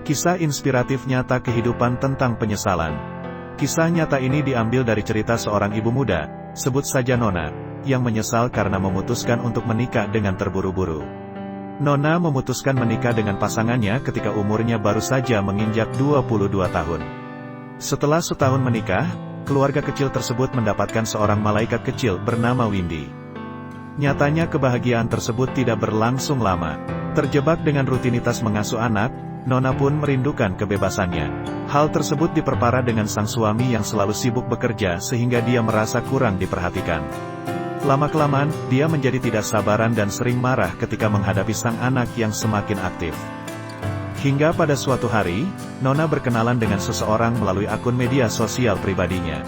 Kisah inspiratif nyata kehidupan tentang penyesalan. Kisah nyata ini diambil dari cerita seorang ibu muda, sebut saja Nona, yang menyesal karena memutuskan untuk menikah dengan terburu-buru. Nona memutuskan menikah dengan pasangannya ketika umurnya baru saja menginjak 22 tahun. Setelah setahun menikah, keluarga kecil tersebut mendapatkan seorang malaikat kecil bernama Windy. Nyatanya kebahagiaan tersebut tidak berlangsung lama. Terjebak dengan rutinitas mengasuh anak, Nona pun merindukan kebebasannya. Hal tersebut diperparah dengan sang suami yang selalu sibuk bekerja sehingga dia merasa kurang diperhatikan. Lama-kelamaan, dia menjadi tidak sabaran dan sering marah ketika menghadapi sang anak yang semakin aktif. Hingga pada suatu hari, Nona berkenalan dengan seseorang melalui akun media sosial pribadinya.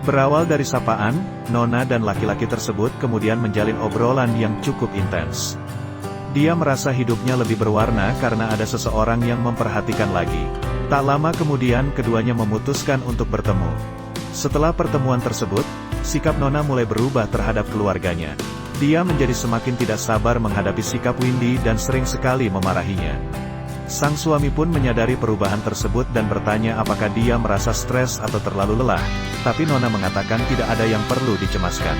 Berawal dari sapaan, Nona dan laki-laki tersebut kemudian menjalin obrolan yang cukup intens. Dia merasa hidupnya lebih berwarna karena ada seseorang yang memperhatikan lagi. Tak lama kemudian keduanya memutuskan untuk bertemu. Setelah pertemuan tersebut, sikap Nona mulai berubah terhadap keluarganya. Dia menjadi semakin tidak sabar menghadapi sikap Windy dan sering sekali memarahinya. Sang suami pun menyadari perubahan tersebut dan bertanya apakah dia merasa stres atau terlalu lelah, tapi Nona mengatakan tidak ada yang perlu dicemaskan.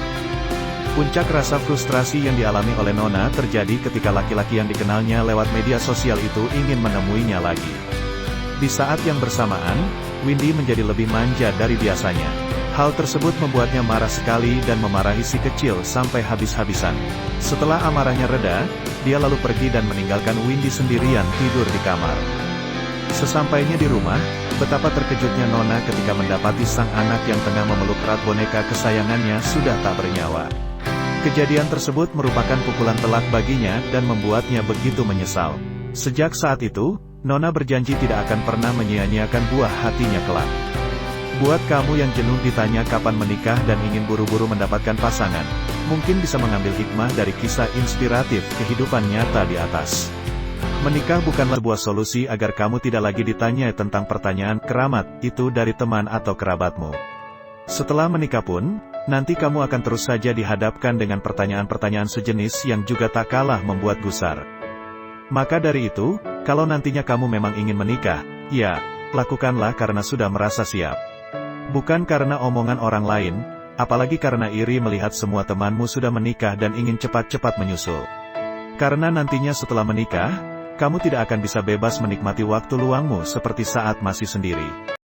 Puncak rasa frustrasi yang dialami oleh Nona terjadi ketika laki-laki yang dikenalnya lewat media sosial itu ingin menemuinya lagi. Di saat yang bersamaan, Windy menjadi lebih manja dari biasanya. Hal tersebut membuatnya marah sekali dan memarahi si kecil sampai habis-habisan. Setelah amarahnya reda, dia lalu pergi dan meninggalkan Windy sendirian tidur di kamar. Sesampainya di rumah, betapa terkejutnya Nona ketika mendapati sang anak yang tengah memeluk erat boneka kesayangannya sudah tak bernyawa. Kejadian tersebut merupakan pukulan telak baginya dan membuatnya begitu menyesal. Sejak saat itu, Nona berjanji tidak akan pernah menyia-nyiakan buah hatinya kelak. Buat kamu yang jenuh ditanya kapan menikah dan ingin buru-buru mendapatkan pasangan, mungkin bisa mengambil hikmah dari kisah inspiratif kehidupan nyata di atas. Menikah bukanlah sebuah solusi agar kamu tidak lagi ditanya tentang pertanyaan keramat itu dari teman atau kerabatmu. Setelah menikah pun, nanti kamu akan terus saja dihadapkan dengan pertanyaan-pertanyaan sejenis yang juga tak kalah membuat gusar. Maka dari itu, kalau nantinya kamu memang ingin menikah, ya, lakukanlah karena sudah merasa siap. Bukan karena omongan orang lain, apalagi karena iri melihat semua temanmu sudah menikah dan ingin cepat-cepat menyusul. Karena nantinya setelah menikah, kamu tidak akan bisa bebas menikmati waktu luangmu seperti saat masih sendiri.